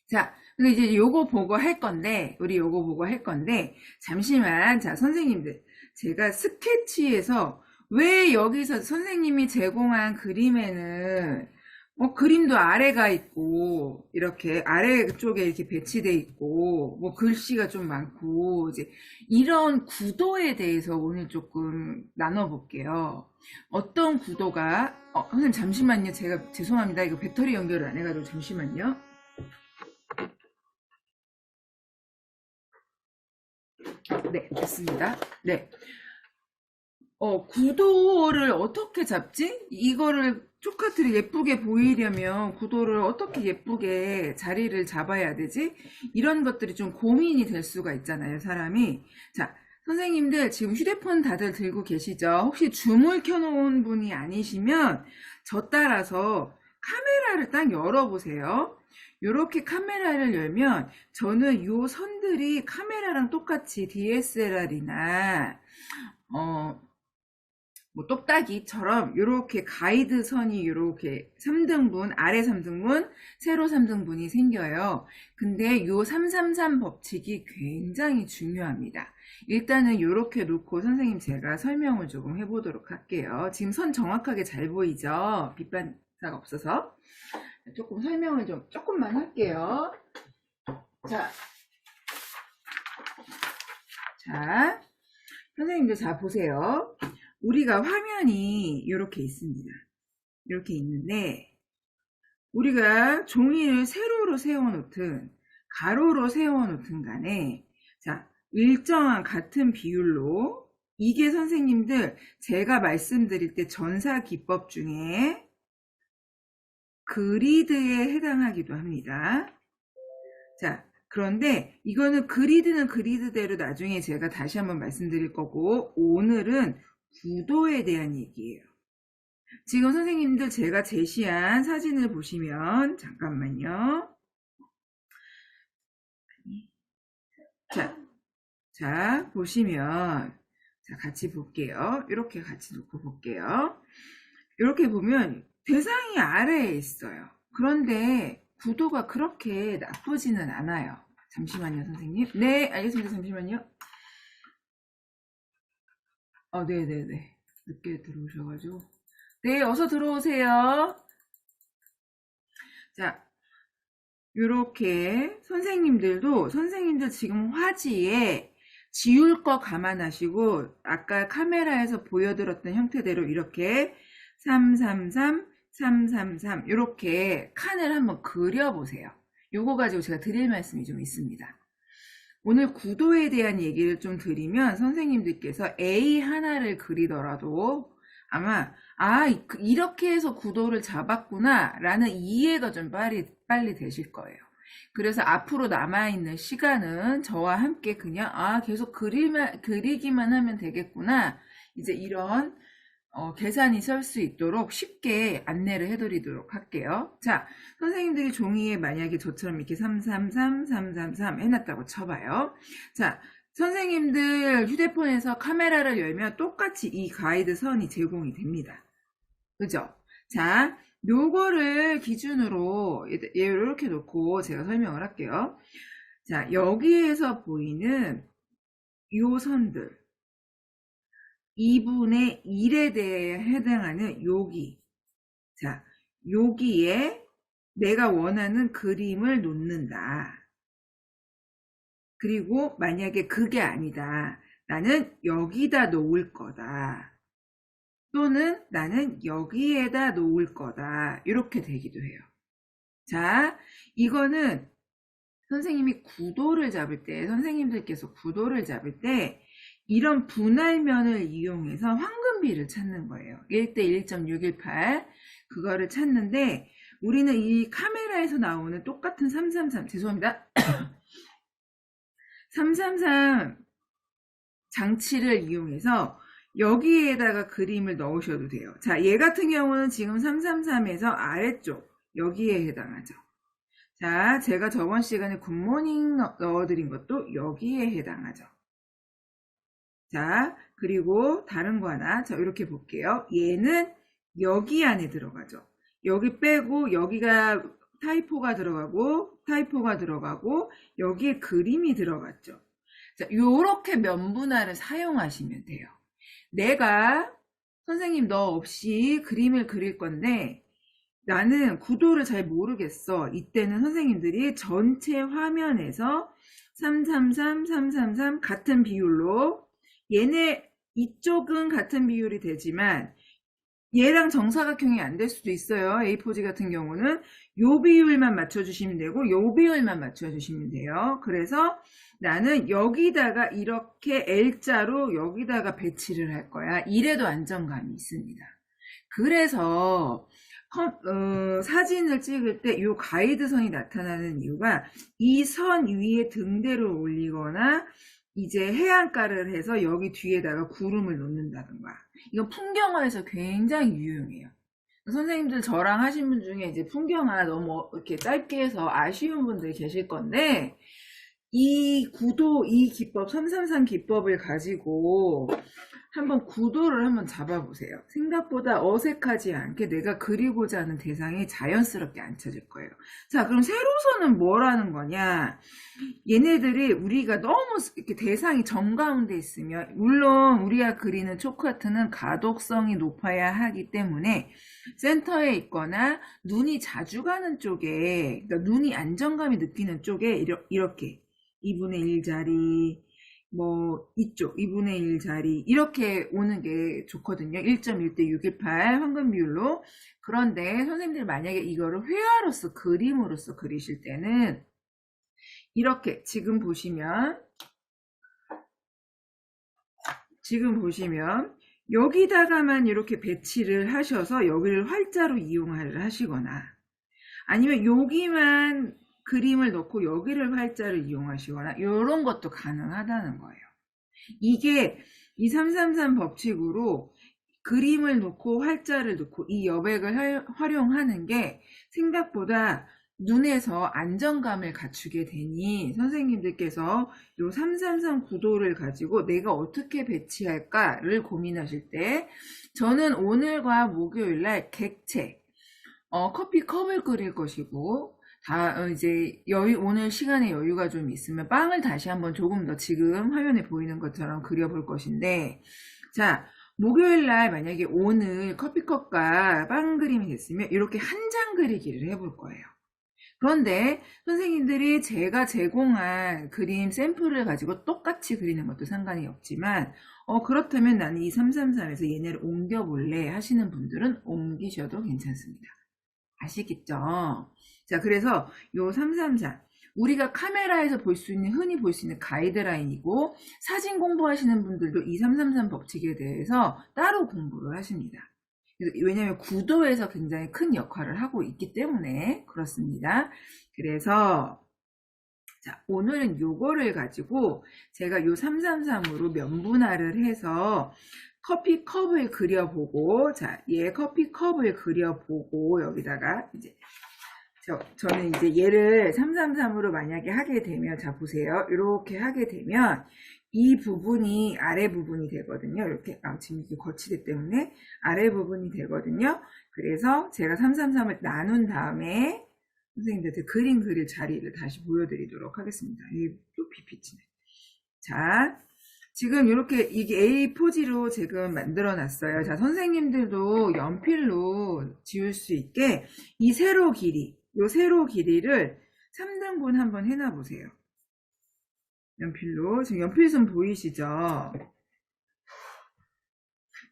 자, 근데 이제 요거 보고 할 건데, 우리 요거 보고 할 건데, 잠시만, 자, 선생님들. 제가 스케치에서 왜 여기서 선생님이 제공한 그림에는, 그림도 아래가 있고, 이렇게 아래쪽에 이렇게 배치돼 있고, 뭐 글씨가 좀 많고, 이제 이런 구도에 대해서 오늘 조금 나눠볼게요. 어떤 구도가, 선생님 잠시만요. 제가 죄송합니다. 이거 배터리 연결을 안 해가지고 잠시만요. 네, 됐습니다. 네. 구도를 어떻게 잡지? 이거를 초카트를 예쁘게 보이려면 구도를 어떻게 예쁘게 자리를 잡아야 되지? 이런 것들이 좀 고민이 될 수가 있잖아요, 사람이. 자, 선생님들 지금 휴대폰 다들 들고 계시죠? 혹시 줌을 켜놓은 분이 아니시면 저 따라서 카메라를 딱 열어보세요. 이렇게 카메라를 열면 저는 요 선들이 카메라랑 똑같이 DSLR이나 뭐 똑딱이처럼 이렇게 가이드 선이 이렇게 3등분, 아래 3등분, 세로 3등분이 생겨요. 근데 요 333 법칙이 굉장히 중요합니다. 일단은 이렇게 놓고 선생님 제가 설명을 조금 해보도록 할게요. 지금 선 정확하게 잘 보이죠? 빛반사가 없어서. 조금 설명을 조금만 할게요. 자, 자, 선생님들 자 보세요. 우리가 화면이 이렇게 있습니다. 이렇게 있는데 우리가 종이를 세로로 세워놓든 가로로 세워놓든 간에 자 일정한 같은 비율로 이게 선생님들 제가 말씀드릴 때 전사 기법 중에 그리드에 해당하기도 합니다. 자, 그런데 이거는 그리드는 그리드대로 나중에 제가 다시 한번 말씀드릴 거고 오늘은 구도에 대한 얘기예요. 지금 선생님들 제가 제시한 사진을 보시면 잠깐만요. 자 보시면 자 같이 볼게요. 이렇게 같이 놓고 볼게요. 이렇게 보면 대상이 아래에 있어요. 그런데 구도가 그렇게 나쁘지는 않아요. 잠시만요, 선생님. 네, 알겠습니다. 잠시만요. 네네네. 늦게 들어오셔가지고. 네, 어서 들어오세요. 자, 요렇게 선생님들 지금 화지에 지울 거 감안하시고 아까 카메라에서 보여드렸던 형태대로 이렇게 333, 333 이렇게 칸을 한번 그려보세요. 요거 가지고 제가 드릴 말씀이 좀 있습니다. 오늘 구도에 대한 얘기를 좀 드리면 선생님들께서 A 하나를 그리더라도 아마 이렇게 해서 구도를 잡았구나 라는 이해가 좀 빨리 되실 거예요. 그래서 앞으로 남아있는 시간은 저와 함께 그냥 계속 그리기만 하면 되겠구나 이제 이런 계산이 설 수 있도록 쉽게 안내를 해드리도록 할게요. 자, 선생님들이 종이에 만약에 저처럼 이렇게 333, 333 해놨다고 쳐봐요. 자, 선생님들 휴대폰에서 카메라를 열면 똑같이 이 가이드 선이 제공이 됩니다. 그죠? 자, 요거를 기준으로 이렇게 놓고 제가 설명을 할게요. 자, 여기에서 보이는 요 선들 2분의 1에 대해 해당하는 여기 자 여기에 내가 원하는 그림을 놓는다. 그리고 만약에 그게 아니다. 나는 여기다 놓을 거다. 또는 나는 여기에다 놓을 거다. 이렇게 되기도 해요. 자, 이거는 선생님이 구도를 잡을 때, 선생님들께서 구도를 잡을 때 이런 분할면을 이용해서 황금비를 찾는 거예요. 1대 1.618 그거를 찾는데 우리는 이 카메라에서 나오는 똑같은 333 죄송합니다. 333 장치를 이용해서 여기에다가 그림을 넣으셔도 돼요. 자, 얘 같은 경우는 지금 333에서 아래쪽 여기에 해당하죠. 자, 제가 저번 시간에 굿모닝 넣어드린 것도 여기에 해당하죠. 자, 그리고 다른 거 하나. 자, 이렇게 볼게요. 얘는 여기 안에 들어가죠. 여기 빼고 여기가 타이포가 들어가고 여기에 그림이 들어갔죠. 자, 요렇게 면분할을 사용하시면 돼요. 내가 선생님 너 없이 그림을 그릴 건데 나는 구도를 잘 모르겠어. 이때는 선생님들이 전체 화면에서 333, 333 같은 비율로 얘네 이쪽은 같은 비율이 되지만 얘랑 정사각형이 안 될 수도 있어요. A4지 같은 경우는 요 비율만 맞춰주시면 되고 요 비율만 맞춰주시면 돼요. 그래서 나는 여기다가 이렇게 L자로 여기다가 배치를 할 거야. 이래도 안정감이 있습니다. 그래서 사진을 찍을 때 이 가이드선이 나타나는 이유가 이 선 위에 등대를 올리거나 이제 해안가를 해서 여기 뒤에다가 구름을 놓는다든가 이건 풍경화에서 굉장히 유용해요. 선생님들 저랑 하신 분 중에 이제 풍경화 너무 이렇게 짧게 해서 아쉬운 분들 계실 건데 이 구도, 이 기법, 333 기법을 가지고 한번 구도를 한번 잡아보세요. 생각보다 어색하지 않게 내가 그리고자 하는 대상이 자연스럽게 앉혀질 거예요. 자, 그럼 세로선은 뭐라는 거냐? 얘네들이 우리가 너무 이렇게 대상이 정가운데 있으면, 물론 우리가 그리는 초크아트는 가독성이 높아야 하기 때문에 센터에 있거나 눈이 자주 가는 쪽에, 그러니까 눈이 안정감이 느끼는 쪽에 이렇게 2분의 1 자리, 뭐 이쪽 2분의 1 자리 이렇게 오는 게 좋거든요. 1.1대 618 황금 비율로. 그런데 선생님들 만약에 이거를 회화로서 그림으로서 그리실 때는 이렇게 지금 보시면 여기다가만 이렇게 배치를 하셔서 여기를 활자로 이용을 하시거나 아니면 여기만 그림을 넣고 여기를 활자를 이용하시거나 이런 것도 가능하다는 거예요. 이게 이 333 법칙으로 그림을 놓고 활자를 놓고 이 여백을 활용하는 게 생각보다 눈에서 안정감을 갖추게 되니 선생님들께서 이 333 구도를 가지고 내가 어떻게 배치할까를 고민하실 때 저는 오늘과 목요일날 객체 커피컵을 끓일 것이고 이제 오늘 시간에 여유가 좀 있으면 빵을 다시 한번 조금 더 지금 화면에 보이는 것처럼 그려볼 것인데, 자, 목요일날 만약에 오늘 커피컵과 빵 그림이 됐으면 이렇게 한 장 그리기를 해볼 거예요. 그런데 선생님들이 제가 제공한 그림 샘플을 가지고 똑같이 그리는 것도 상관이 없지만 그렇다면 나는 이 333에서 얘네를 옮겨볼래 하시는 분들은 옮기셔도 괜찮습니다. 아시겠죠? 자, 그래서 요 333 우리가 카메라에서 흔히 볼 수 있는 가이드라인이고 사진 공부하시는 분들도 이 333 법칙에 대해서 따로 공부를 하십니다. 왜냐하면 구도에서 굉장히 큰 역할을 하고 있기 때문에 그렇습니다. 그래서 자, 오늘은 요거를 가지고 제가 요 333으로 면분할을 해서 커피컵을 그려보고, 자, 얘 커피컵을 그려보고, 여기다가, 이제, 저는 이제 얘를 333으로 만약에 하게 되면, 자, 보세요. 이렇게 하게 되면, 이 부분이 아래 부분이 되거든요. 이렇게, 지금 이게 거치대 때문에 아래 부분이 되거든요. 그래서 제가 333을 나눈 다음에, 선생님들한테 그림 그릴 자리를 다시 보여드리도록 하겠습니다. 이 PPT네. 자, 지금 이렇게 이게 A4지로 지금 만들어 놨어요. 자, 선생님들도 연필로 지울 수 있게 이 세로 길이를 3등분 한번 해놔 보세요. 연필로. 지금 연필선 보이시죠?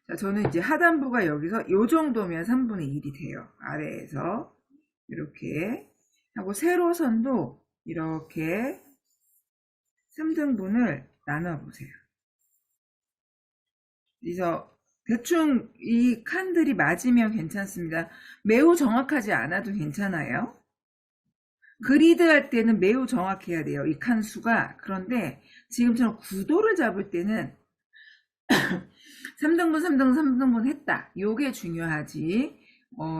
자, 저는 이제 하단부가 여기서 이 정도면 3분의 1이 돼요. 아래에서 이렇게 하고 세로선도 이렇게 3등분을 나눠 보세요. 그래서 대충 이 칸들이 맞으면 괜찮습니다. 매우 정확하지 않아도 괜찮아요. 그리드 할 때는 매우 정확해야 돼요. 이 칸 수가. 그런데 지금처럼 구도를 잡을 때는 3등분 했다. 요게 중요하지.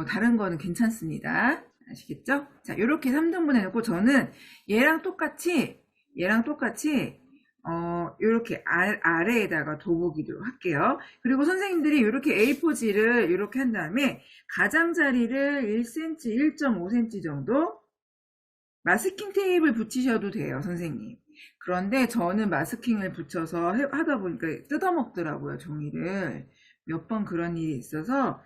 다른 거는 괜찮습니다. 아시겠죠? 자, 요렇게 3등분 해놓고 저는 얘랑 똑같이 요렇게 아래에다가 둬보기로 할게요. 그리고 선생님들이 요렇게 A4지를 요렇게 한 다음에 가장자리를 1cm, 1.5cm 정도 마스킹 테이프를 붙이셔도 돼요, 선생님. 그런데 저는 마스킹을 붙여서 하다 보니까 뜯어먹더라고요, 종이를. 몇 번 그런 일이 있어서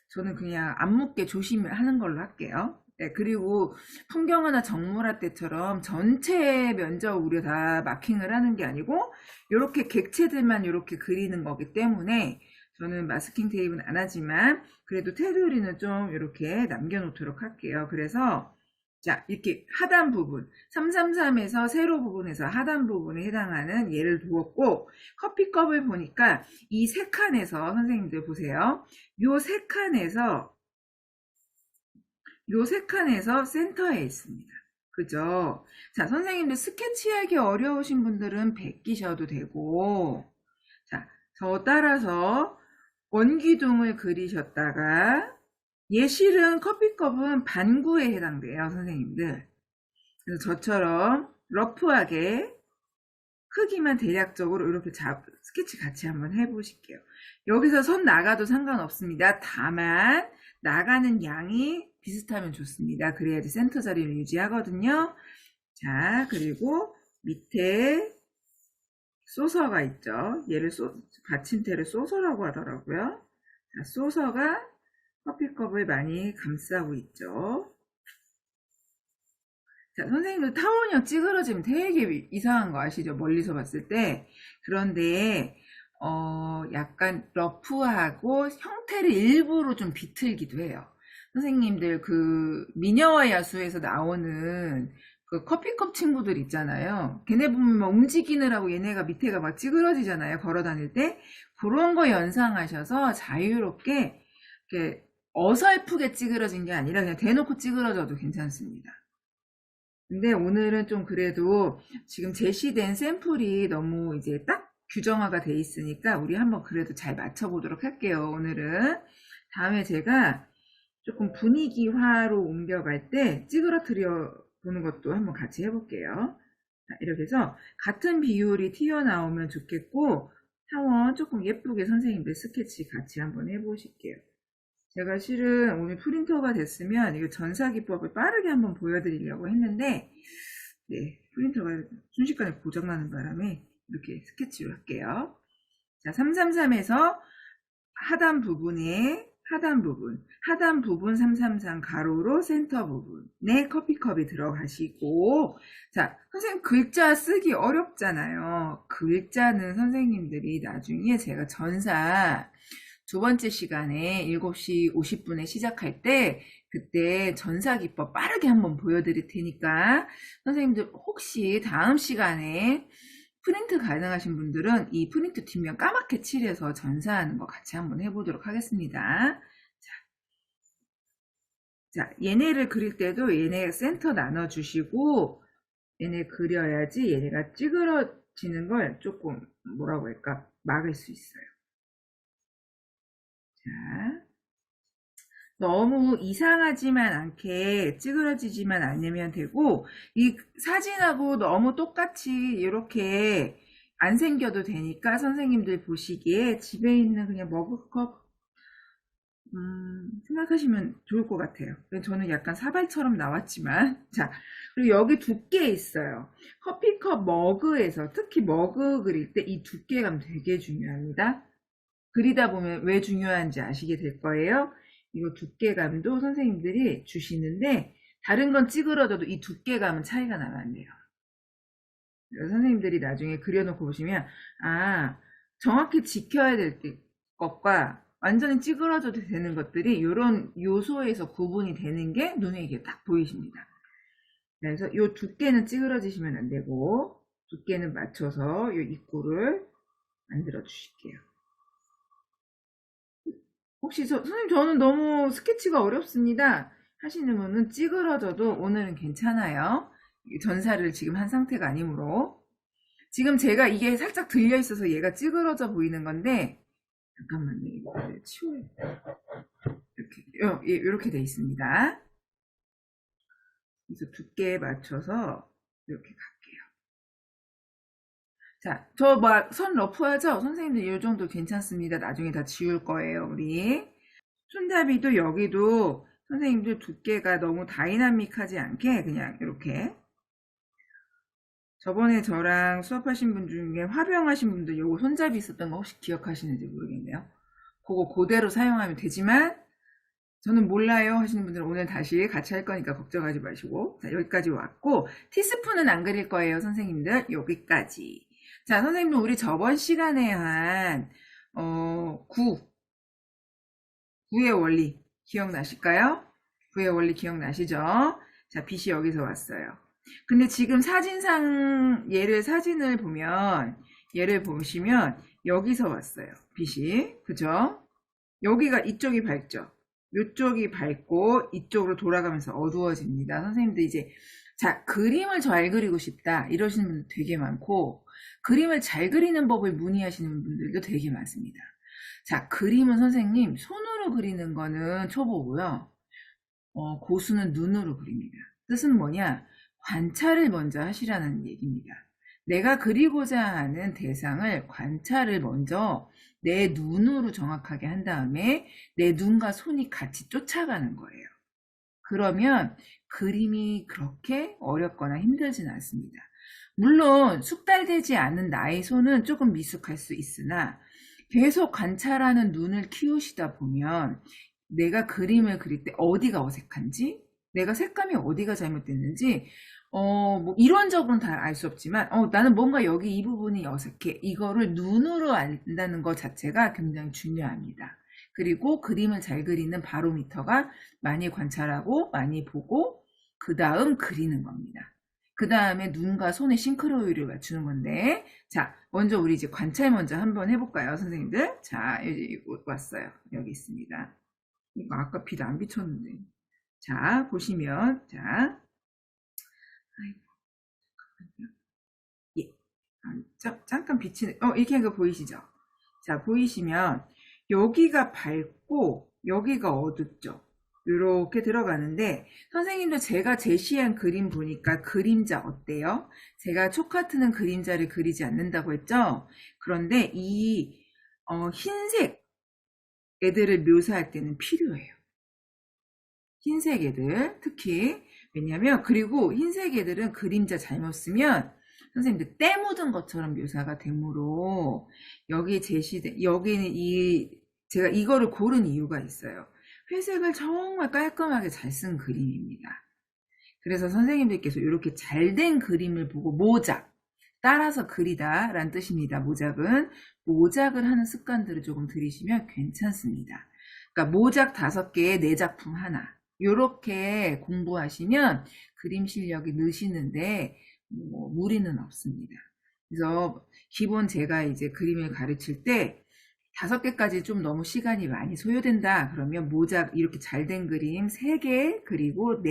저는 그냥 안 묻게 조심하는 걸로 할게요. 네, 그리고 풍경화나 정물화 때처럼 전체 면적으로 다 마킹을 하는 게 아니고 이렇게 객체들만 이렇게 그리는 거기 때문에 저는 마스킹 테이프는 안 하지만 그래도 테두리는 좀 이렇게 남겨놓도록 할게요. 그래서 자, 이렇게 하단 부분 333에서 세로 부분에서 하단 부분에 해당하는 예를 두었고 커피컵을 보니까 이 세 칸에서 선생님들 보세요. 요 세 칸에서 센터에 있습니다. 그죠? 자, 선생님들 스케치하기 어려우신 분들은 베끼셔도 되고 자, 저 따라서 원기둥을 그리셨다가 예실은 커피컵은 반구에 해당돼요, 선생님들. 그래서 저처럼 러프하게 크기만 대략적으로 이렇게 스케치 같이 한번 해보실게요. 여기서 선 나가도 상관없습니다. 다만 나가는 양이 비슷하면 좋습니다. 그래야지 센터 자리를 유지하거든요. 자, 그리고 밑에 소서가 있죠. 얘를 받침대를 소서라고 하더라고요. 자, 소서가 커피컵을 많이 감싸고 있죠. 자, 선생님들 타원형 찌그러지면 되게 이상한 거 아시죠? 멀리서 봤을 때. 그런데 약간 러프하고 형태를 일부러 좀 비틀기도 해요. 선생님들 그 미녀와 야수에서 나오는 그 커피컵 친구들 있잖아요. 걔네 보면 막 움직이느라고 얘네가 밑에가 막 찌그러지잖아요. 걸어 다닐 때. 그런 거 연상하셔서 자유롭게 이렇게 어설프게 찌그러진 게 아니라 그냥 대놓고 찌그러져도 괜찮습니다. 근데 오늘은 좀 그래도 지금 제시된 샘플이 너무 이제 딱 규정화가 돼 있으니까 우리 한번 그래도 잘 맞춰보도록 할게요. 오늘은 다음에 제가 조금 분위기화로 옮겨갈 때 찌그러뜨려 보는 것도 한번 같이 해볼게요. 자, 이렇게 해서 같은 비율이 튀어나오면 좋겠고 타원 조금 예쁘게 선생님들 스케치 같이 한번 해보실게요. 제가 실은 오늘 프린터가 됐으면 이거 전사기법을 빠르게 한번 보여드리려고 했는데 네, 프린터가 순식간에 고장나는 바람에 이렇게 스케치를 할게요. 자, 333에서 하단 부분 333 가로로 센터 부분에 커피컵이 들어가시고 자, 선생님 글자 쓰기 어렵잖아요. 글자는 선생님들이 나중에 제가 전사 두 번째 시간에 7시 50분에 시작할 때 그때 전사기법 빠르게 한번 보여드릴 테니까 선생님들 혹시 다음 시간에 프린트 가능하신 분들은 이 프린트 뒷면 까맣게 칠해서 전사하는 거 같이 한번 해보도록 하겠습니다. 자, 얘네를 그릴 때도 얘네 센터 나눠주시고 얘네 그려야지 얘네가 찌그러지는 걸 조금 뭐라고 할까 막을 수 있어요. 자, 너무 이상하지만 않게 찌그러지지만 않으면 되고 이 사진하고 너무 똑같이 이렇게 안 생겨도 되니까 선생님들 보시기에 집에 있는 그냥 머그컵 생각하시면 좋을 것 같아요. 저는 약간 사발처럼 나왔지만 자, 그리고 여기 두께 있어요. 커피컵 머그에서 특히 머그 그릴 때 이 두께감 되게 중요합니다. 그리다 보면 왜 중요한지 아시게 될 거예요. 이거 두께감도 선생님들이 주시는데 다른 건 찌그러져도 이 두께감은 차이가 나면 안 돼요. 선생님들이 나중에 그려놓고 보시면 아 정확히 지켜야 될 것과 완전히 찌그러져도 되는 것들이 이런 요소에서 구분이 되는 게 눈에 이게 딱 보이십니다. 그래서 이 두께는 찌그러지시면 안 되고 두께는 맞춰서 이 입구를 만들어 주실게요. 혹시 선생님 저는 너무 스케치가 어렵습니다 하시는 분은 찌그러져도 오늘은 괜찮아요. 전사를 지금 한 상태가 아니므로 지금 제가 이게 살짝 들려 있어서 얘가 찌그러져 보이는 건데 잠깐만요. 이거 치워야 돼. 이렇게 돼 있습니다. 그래서 두께에 맞춰서 이렇게 갈게요. 자, 저 막 선 러프하죠? 선생님들 이 정도 괜찮습니다. 나중에 다 지울 거예요, 우리. 손잡이도 여기도 선생님들 두께가 너무 다이나믹하지 않게 그냥 이렇게. 저번에 저랑 수업하신 분 중에 화병하신 분들 요거 손잡이 있었던 거 혹시 기억하시는지 모르겠네요. 그거 그대로 사용하면 되지만 저는 몰라요 하시는 분들은 오늘 다시 같이 할 거니까 걱정하지 마시고. 자, 여기까지 왔고, 티스푼은 안 그릴 거예요 선생님들. 여기까지. 자, 선생님들 우리 저번 시간에 한 9의 원리 기억나실까요? 9의 원리 기억나시죠? 자, 빛이 여기서 왔어요. 근데 지금 사진상 사진을 보면 얘를 보시면 여기서 왔어요. 빛이. 그죠? 여기가 이쪽이 밝죠? 이쪽이 밝고 이쪽으로 돌아가면서 어두워집니다. 선생님들 이제 자, 그림을 잘 그리고 싶다 이러시는 분들 되게 많고 그림을 잘 그리는 법을 문의하시는 분들도 되게 많습니다. 자, 그림은 선생님 손으로 그리는 거는 초보고요. 고수는 눈으로 그립니다. 뜻은 뭐냐? 관찰을 먼저 하시라는 얘기입니다. 내가 그리고자 하는 대상을 관찰을 먼저 내 눈으로 정확하게 한 다음에 내 눈과 손이 같이 쫓아가는 거예요. 그러면 그림이 그렇게 어렵거나 힘들진 않습니다. 물론 숙달되지 않은 나의 손은 조금 미숙할 수 있으나 계속 관찰하는 눈을 키우시다 보면 내가 그림을 그릴 때 어디가 어색한지, 내가 색감이 어디가 잘못됐는지, 뭐 이론적으로는 다 알 수 없지만, 나는 뭔가 여기 이 부분이 어색해. 이거를 눈으로 안다는 것 자체가 굉장히 중요합니다. 그리고 그림을 잘 그리는 바로미터가 많이 관찰하고, 많이 보고, 그 다음 그리는 겁니다. 그 다음에 눈과 손의 싱크로율을 맞추는 건데, 자, 먼저 우리 이제 관찰 먼저 한번 해볼까요, 선생님들? 자, 여기 왔어요. 여기 있습니다. 이거 아까 빛 안 비쳤는데. 자, 보시면, 자, 아이고, 잠깐만요. 예. 잠깐 빛이, 이렇게 한 거 보이시죠? 자, 보이시면, 여기가 밝고, 여기가 어둡죠? 이렇게 들어가는데, 선생님도 제가 제시한 그림 보니까 그림자 어때요? 제가 촉카트는 그림자를 그리지 않는다고 했죠? 그런데 이, 흰색 애들을 묘사할 때는 필요해요. 흰색 애들 특히 왜냐면 그리고 흰색 애들은 그림자 잘못 쓰면 선생님들 때 묻은 것처럼 묘사가 되므로 여기 제시된 여기는 제가 이거를 고른 이유가 있어요. 회색을 정말 깔끔하게 잘 쓴 그림입니다. 그래서 선생님들께서 이렇게 잘된 그림을 보고 모작 따라서 그리다 라는 뜻입니다. 모작을 하는 습관들을 조금 들이시면 괜찮습니다. 그러니까 모작 5개에 내 작품 하나 이렇게 공부하시면 그림 실력이 느시는데 뭐 무리는 없습니다. 그래서 기본 제가 이제 그림을 가르칠 때 5개까지 좀 너무 시간이 많이 소요된다 그러면 모작 이렇게 잘된 그림 3개 그리고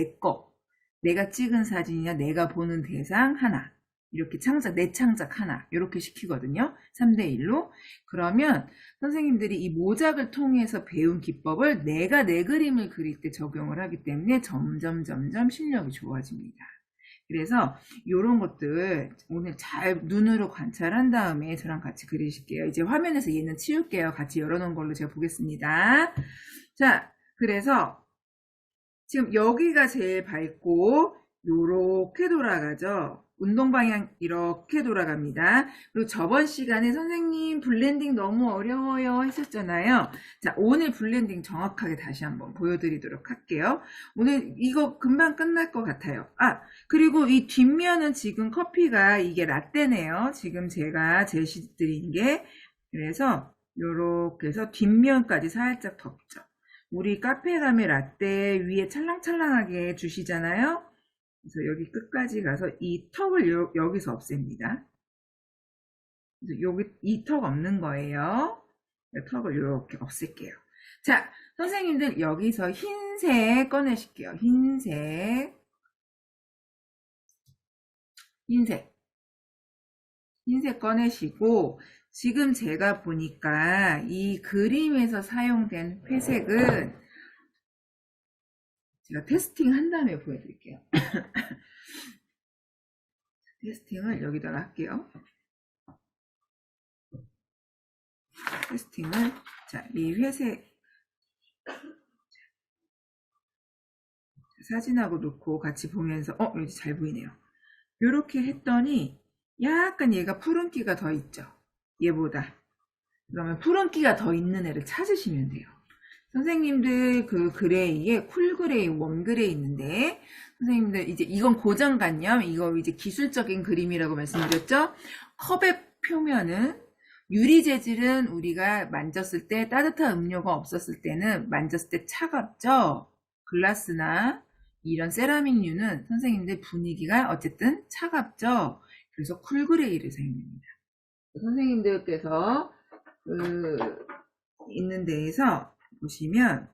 내가 찍은 사진이나 내가 보는 대상 하나 이렇게 내 창작 하나 이렇게 시키거든요. 3대1로. 그러면 선생님들이 이 모작을 통해서 배운 기법을 내가 내 그림을 그릴 때 적용을 하기 때문에 점점 실력이 좋아집니다. 그래서 이런 것들 오늘 잘 눈으로 관찰한 다음에 저랑 같이 그리실게요. 이제 화면에서 얘는 치울게요. 같이 열어놓은 걸로 제가 보겠습니다. 자, 그래서 지금 여기가 제일 밝고 요렇게 돌아가죠. 운동 방향 이렇게 돌아갑니다. 그리고 저번 시간에 선생님 블렌딩 너무 어려워요 했었잖아요. 자, 오늘 블렌딩 정확하게 다시 한번 보여드리도록 할게요. 오늘 이거 금방 끝날 것 같아요. 그리고 이 뒷면은 지금 커피가 이게 라떼네요. 지금 제가 제시드린 게. 그래서 요렇게 해서 뒷면까지 살짝 덮죠. 우리 카페에 가면 라떼 위에 찰랑찰랑하게 주시잖아요. 그래서 여기 끝까지 가서 이 턱을 여기서 없앱니다. 그래서 여기 이 턱 없는 거예요. 턱을 이렇게 없앨게요. 자, 선생님들 여기서 흰색 꺼내실게요. 흰색 꺼내시고 지금 제가 보니까 이 그림에서 사용된 회색은 제가 테스팅 한 다음에 보여드릴게요. 테스팅을 여기다가 할게요. 테스팅을 자, 이 회색 사진하고 놓고 같이 보면서 이제 잘 보이네요. 이렇게 했더니 약간 얘가 푸른기가 더 있죠. 얘보다. 그러면 푸른기가 더 있는 애를 찾으시면 돼요. 선생님들 그 그레이에 쿨 그레이, 웜 그레이 있는데 선생님들 이제 이건 고정관념, 이거 이제 기술적인 그림이라고 말씀드렸죠. 컵의 표면은 유리 재질은 우리가 만졌을 때 따뜻한 음료가 없었을 때는 만졌을 때 차갑죠. 글라스나 이런 세라믹류는 선생님들 분위기가 어쨌든 차갑죠. 그래서 쿨 그레이를 사용합니다. 선생님들께서 그 있는 데에서 보시면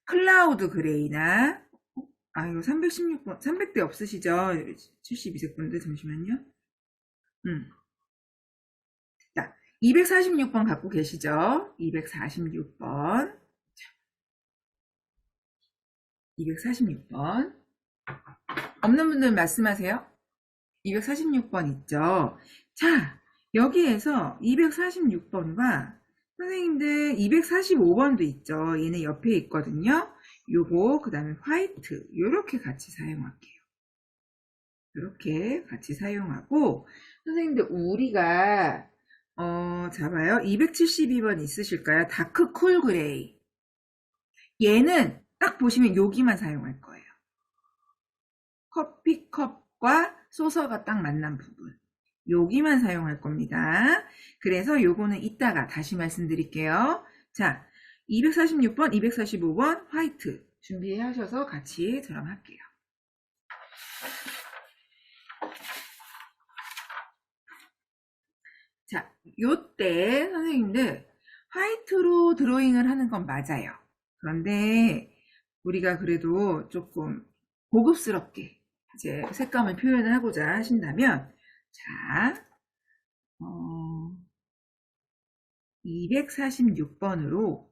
클라우드 그레이나 이거 316번 300대 없으시죠? 72색분들 잠시만요. 자, 246번 갖고 계시죠? 246번 246번 없는 분들 말씀하세요. 246번 있죠? 자, 여기에서 246번과 선생님들 245번도 있죠. 얘는 옆에 있거든요. 요거 그 다음에 화이트 요렇게 같이 사용할게요. 이렇게 같이 사용하고 선생님들 우리가 잡아요. 272번 있으실까요? 다크 쿨 그레이. 얘는 딱 보시면 여기만 사용할 거예요. 커피컵과 소서가 딱 만난 부분. 여기만 사용할 겁니다. 그래서 요거는 이따가 다시 말씀드릴게요. 자, 246번, 245번 화이트 준비하셔서 같이 저랑 할게요. 자, 요때 선생님들 화이트로 드로잉을 하는 건 맞아요. 그런데 우리가 그래도 조금 고급스럽게 이제 색감을 표현을 하고자 하신다면 자, 246번으로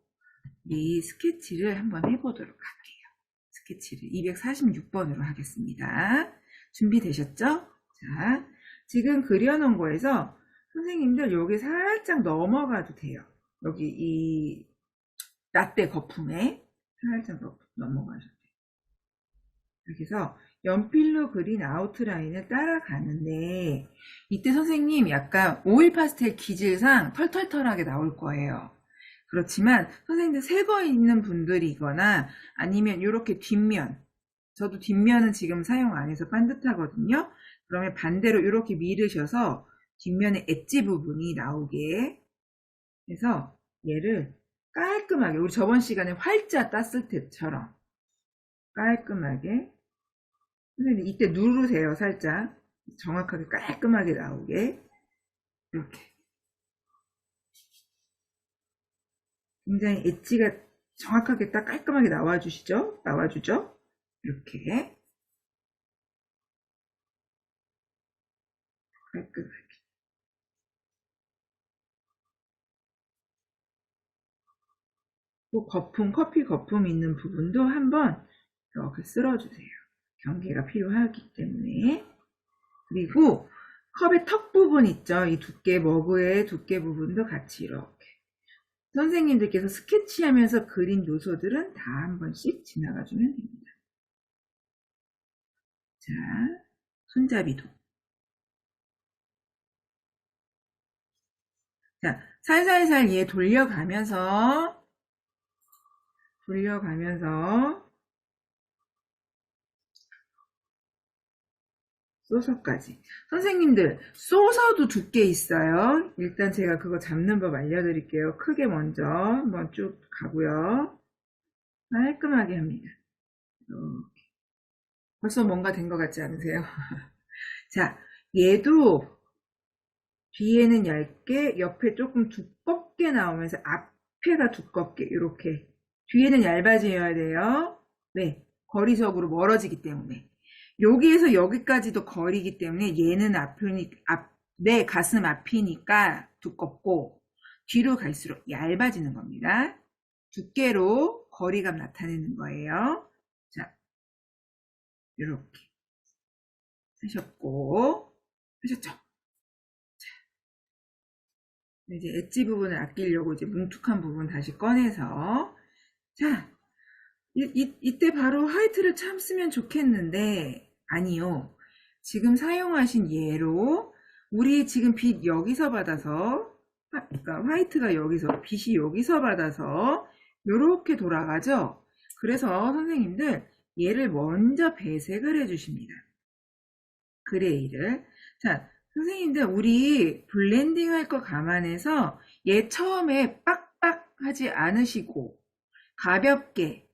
이 스케치를 한번 해보도록 할게요. 스케치를 246번으로 하겠습니다. 준비되셨죠? 자, 지금 그려놓은 거에서 선생님들 여기 살짝 넘어가도 돼요. 여기 이 라떼 거품에 살짝 넘어가셔도 돼요. 이렇게 해서 연필로 그린 아웃라인을 따라가는데 이때 선생님 약간 오일 파스텔 기질상 털털털하게 나올 거예요. 그렇지만 선생님들 새거 있는 분들이거나 아니면 이렇게 뒷면 저도 뒷면은 지금 사용 안 해서 반듯하거든요. 그러면 반대로 이렇게 밀으셔서 뒷면에 엣지 부분이 나오게 해서 얘를 깔끔하게 우리 저번 시간에 활자 땄을 때처럼 깔끔하게 선생님 이때 누르세요. 살짝 정확하게 깔끔하게 나오게 이렇게 굉장히 엣지가 정확하게 딱 깔끔하게 나와주시죠? 나와주죠? 이렇게 깔끔하게 또 거품, 커피 거품 있는 부분도 한번 이렇게 쓸어주세요. 경계가 필요하기 때문에 그리고 컵의 턱 부분 있죠? 이 두께, 머그의 두께 부분도 같이 이렇게 선생님들께서 스케치하면서 그린 요소들은 다 한 번씩 지나가주면 됩니다. 자, 손잡이도. 자, 살살살 얘 돌려가면서 소서까지. 선생님들, 소서도 두께 있어요. 일단 제가 그거 잡는 법 알려드릴게요. 크게 먼저 한번 쭉 가고요. 깔끔하게 합니다. 이렇게. 벌써 뭔가 된 것 같지 않으세요? 자, 얘도 뒤에는 얇게, 옆에 조금 두껍게 나오면서 앞에가 두껍게 이렇게 뒤에는 얇아져야 돼요. 왜? 거리적으로 멀어지기 때문에. 여기에서 여기까지도 거리기 때문에 얘는 내 가슴 앞이니까 두껍고 뒤로 갈수록 얇아지는 겁니다. 두께로 거리감 나타내는 거예요. 자, 이렇게 하셨고 하셨죠? 자, 이제 엣지 부분을 아끼려고 이제 뭉툭한 부분 다시 꺼내서 자, 이때 바로 화이트를 참으면 좋겠는데, 아니요. 지금 사용하신 얘로, 우리 지금 빛 여기서 받아서, 그러니까 화이트가 여기서, 빛이 여기서 받아서, 요렇게 돌아가죠? 그래서 선생님들, 얘를 먼저 배색을 해주십니다. 그레이를. 자, 선생님들, 우리 블렌딩 할 거 감안해서, 얘 처음에 빡빡 하지 않으시고, 가볍게,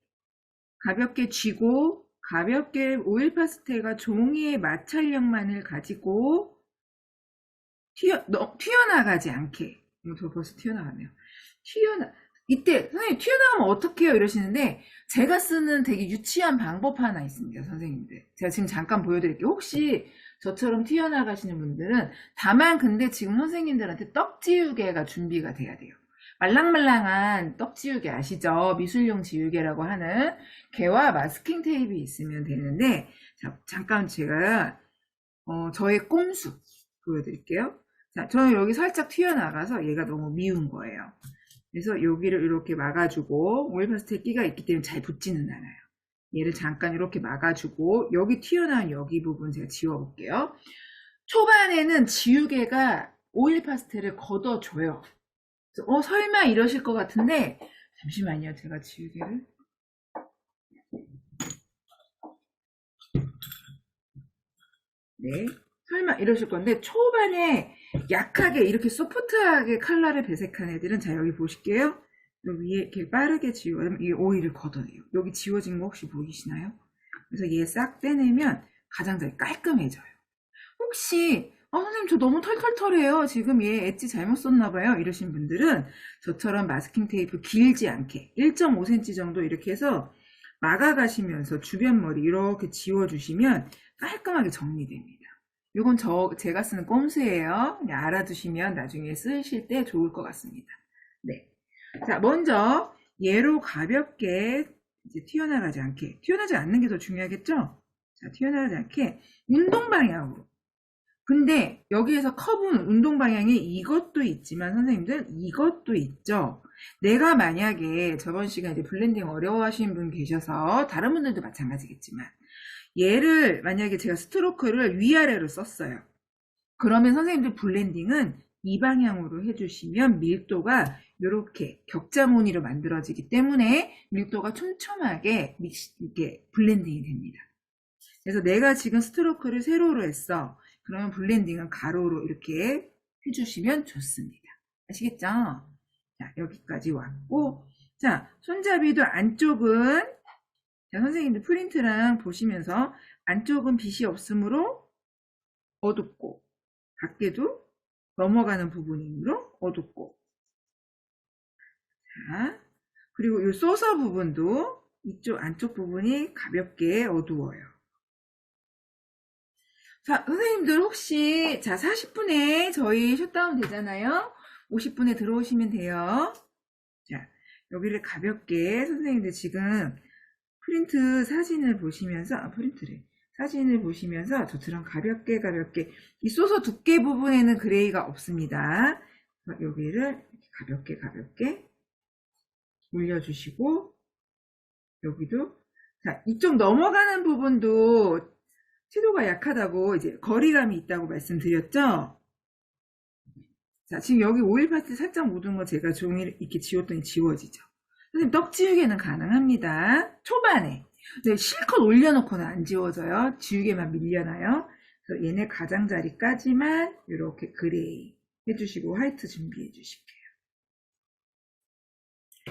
가볍게 쥐고 가볍게 오일 파스텔과 종이의 마찰력만을 가지고 튀어나가지 않게. 저 벌써 튀어나갔네요. 이때 선생님 튀어나가면 어떡해요 이러시는데, 제가 쓰는 되게 유치한 방법 하나 있습니다. 선생님들, 제가 지금 잠깐 보여드릴게요. 혹시 저처럼 튀어나가시는 분들은, 다만 근데 지금 선생님들한테 떡지우개가 준비가 돼야 돼요. 말랑말랑한 떡지우개 아시죠? 미술용 지우개라고 하는 개와 마스킹 테이프가 있으면 되는데, 자, 잠깐 제가 저의 꼼수 보여드릴게요. 자, 저는 여기 살짝 튀어나가서 얘가 너무 미운 거예요. 그래서 여기를 이렇게 막아주고, 오일 파스텔 끼가 있기 때문에 잘 붙지는 않아요. 얘를 잠깐 이렇게 막아주고, 여기 튀어나온 여기 부분 제가 지워볼게요. 초반에는 지우개가 오일 파스텔을 걷어줘요. 설마 이러실 것 같은데, 잠시만요. 제가 지우개를. 네. 설마 이러실 건데, 초반에 약하게 이렇게 소프트하게 컬러를 배색한 애들은, 자, 여기 보실게요. 여기 위에 이렇게 빠르게 지우면 이 오일을 걷어내요. 여기 지워진 거 혹시 보이시나요? 그래서 얘 싹 빼내면 가장자리 깔끔해져요. 혹시 선생님 저 너무 털털털해요. 지금 얘 엣지 잘못 썼나봐요. 이러신 분들은 저처럼 마스킹 테이프 길지 않게 1.5cm 정도 이렇게 해서 막아가시면서 주변 머리 이렇게 지워주시면 깔끔하게 정리됩니다. 이건 제가 쓰는 꼼수예요. 그냥 알아두시면 나중에 쓰실 때 좋을 것 같습니다. 네. 자, 먼저 얘로 가볍게 이제 튀어나가지 않는 게 더 중요하겠죠? 자, 튀어나가지 않게 운동 방향으로. 근데 여기에서 커브는 운동 방향이 이것도 있지만 선생님들 이것도 있죠. 내가 만약에 저번 시간에 이제 블렌딩 어려워하시는 분 계셔서, 다른 분들도 마찬가지겠지만, 얘를 만약에 제가 스트로크를 위아래로 썼어요. 그러면 선생님들 블렌딩은 이 방향으로 해주시면 밀도가 이렇게 격자무늬로 만들어지기 때문에 밀도가 촘촘하게 이렇게 블렌딩이 됩니다. 그래서 내가 지금 스트로크를 세로로 했어. 그러면 블렌딩은 가로로 이렇게 해주시면 좋습니다. 아시겠죠? 자, 여기까지 왔고, 자, 손잡이도 안쪽은, 자, 선생님들 프린트랑 보시면서 안쪽은 빛이 없으므로 어둡고, 밖에도 넘어가는 부분이므로 어둡고, 자, 그리고 이 소서 부분도 이쪽 안쪽 부분이 가볍게 어두워요. 자, 선생님들 혹시, 자, 40분에 저희 셧다운 되잖아요? 50분에 들어오시면 돼요. 자, 여기를 가볍게 선생님들 지금 프린트 사진을 보시면서, 사진을 보시면서 저처럼 가볍게 이 소서 두께 부분에는 그레이가 없습니다. 여기를 가볍게 올려주시고, 여기도, 자, 이쪽 넘어가는 부분도 채도가 약하다고 이제 거리감이 있다고 말씀드렸죠? 자, 지금 여기 오일 파스텔 살짝 묻은 거 제가 종이를 이렇게 지웠더니 지워지죠? 선생님, 떡 지우개는 가능합니다. 초반에. 네, 실컷 올려놓고는 안 지워져요. 지우개만 밀려나요. 그래서 얘네 가장자리까지만 이렇게 그레이 해주시고 화이트 준비해 주실게요.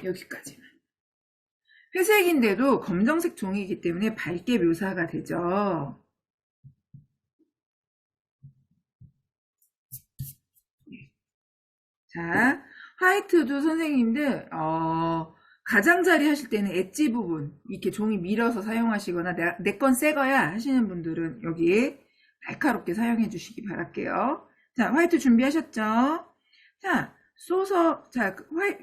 여기까지만. 회색인데도 검정색 종이기 때문에 밝게 묘사가 되죠. 자, 화이트도 선생님들 가장자리 하실 때는 엣지 부분 이렇게 종이 밀어서 사용하시거나 내 건 새 거야 하시는 분들은 여기 날카롭게 사용해 주시기 바랄게요. 자, 화이트 준비하셨죠? 자, 소서, 자,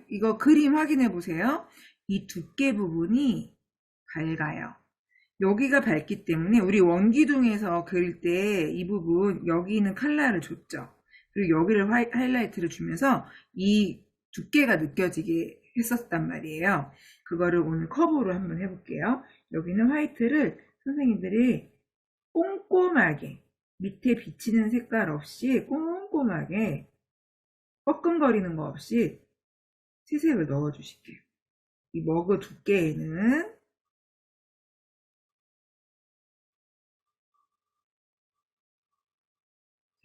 이거 그림 확인해 보세요. 이 두께 부분이 밝아요. 여기가 밝기 때문에 우리 원기둥에서 그릴 때 이 부분, 여기는 컬러를 줬죠. 그리고 여기를 하이라이트를 주면서 이 두께가 느껴지게 했었단 말이에요. 그거를 오늘 커브로 한번 해볼게요. 여기는 화이트를 선생님들이 꼼꼼하게 밑에 비치는 색깔 없이 꼼꼼하게 뻐끔거리는 거 없이 채색을 넣어 주실게요. 이 머그 두께에는.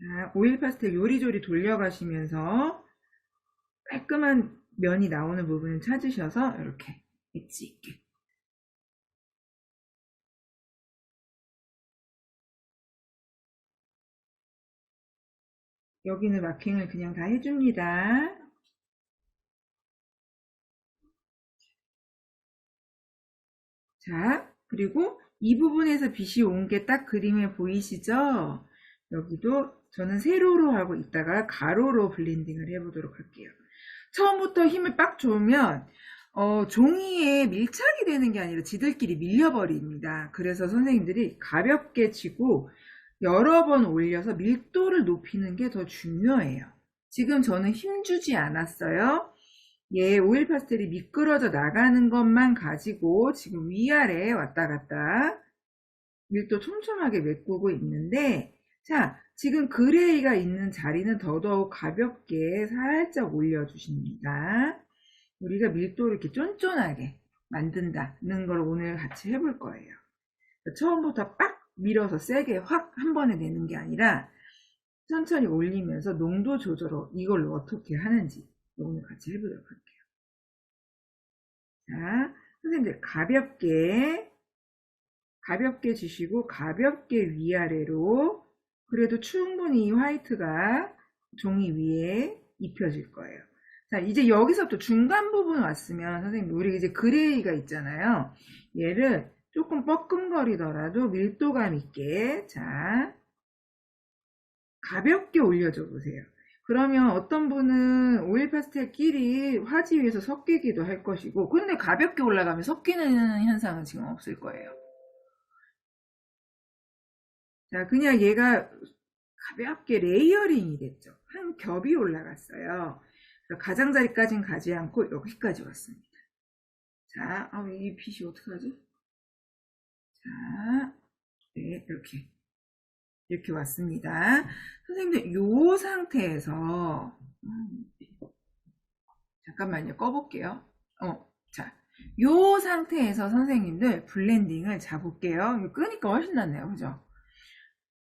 자, 오일 파스텔 요리조리 돌려가시면서 깔끔한 면이 나오는 부분을 찾으셔서 이렇게 엣지 있게. 여기는 마킹을 그냥 다 해줍니다. 자, 그리고 이 부분에서 빛이 온 게 딱 그림에 보이시죠? 여기도 저는 세로로 하고 있다가 가로로 블렌딩을 해보도록 할게요. 처음부터 힘을 빡 주면 종이에 밀착이 되는 게 아니라 지들끼리 밀려버립니다. 그래서 선생님들이 가볍게 치고 여러 번 올려서 밀도를 높이는 게 더 중요해요. 지금 저는 힘주지 않았어요. 얘 오일 파스텔이 미끄러져 나가는 것만 가지고 지금 위아래 왔다 갔다 밀도 촘촘하게 메꾸고 있는데, 자, 지금 그레이가 있는 자리는 더더욱 가볍게 살짝 올려주십니다. 우리가 밀도를 이렇게 쫀쫀하게 만든다는 걸 오늘 같이 해볼 거예요. 처음부터 빡 밀어서 세게 확 한 번에 내는 게 아니라 천천히 올리면서 농도 조절을 이걸로 어떻게 하는지 오늘 같이 해보도록 할게요. 자, 선생님들 가볍게 주시고 가볍게 위아래로, 그래도 충분히 화이트가 종이 위에 입혀질 거예요. 자, 이제 여기서부터 중간 부분 왔으면 선생님 우리 이제 그레이가 있잖아요. 얘를 조금 뻐끔거리더라도 밀도감 있게, 자, 가볍게 올려줘 보세요. 그러면 어떤 분은 오일 파스텔끼리 화지 위에서 섞이기도 할 것이고, 근데 가볍게 올라가면 섞이는 현상은 지금 없을 거예요. 자, 그냥 얘가 가볍게 레이어링이 됐죠. 한 겹이 올라갔어요. 가장자리까지는 가지 않고 여기까지 왔습니다. 자, 이 빛이 어떡하지? 자, 네, 이렇게 왔습니다. 선생님들, 요 상태에서, 잠깐만요, 꺼볼게요. 자, 요 상태에서 선생님들 블렌딩을 잡을게요. 이거 끄니까 훨씬 낫네요, 그죠?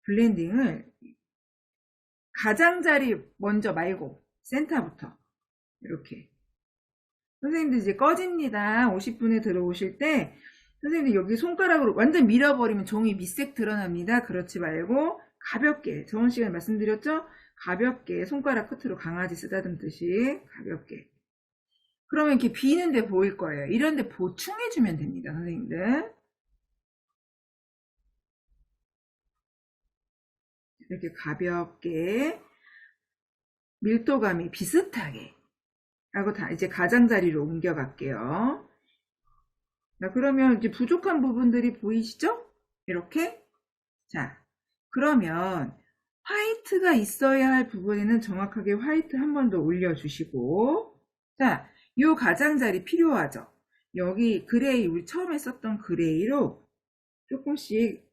블렌딩을 가장자리 먼저 말고 센터부터 이렇게. 선생님들 이제 꺼집니다. 50분에 들어오실 때 선생님들 여기 손가락으로 완전 밀어버리면 종이 밑색 드러납니다. 그렇지 말고 가볍게, 저번 시간에 말씀드렸죠? 가볍게 손가락 끝으로 강아지 쓰다듬듯이 가볍게. 그러면 이렇게 비는데 보일 거예요. 이런데 보충해주면 됩니다, 선생님들. 이렇게 가볍게 밀도감이 비슷하게 하고 다 이제 가장자리로 옮겨갈게요. 자, 그러면 이제 부족한 부분들이 보이시죠? 이렇게. 자, 그러면 화이트가 있어야 할 부분에는 정확하게 화이트 한 번 더 올려주시고, 자, 요 가장자리 필요하죠? 여기 그레이, 우리 처음에 썼던 그레이로 조금씩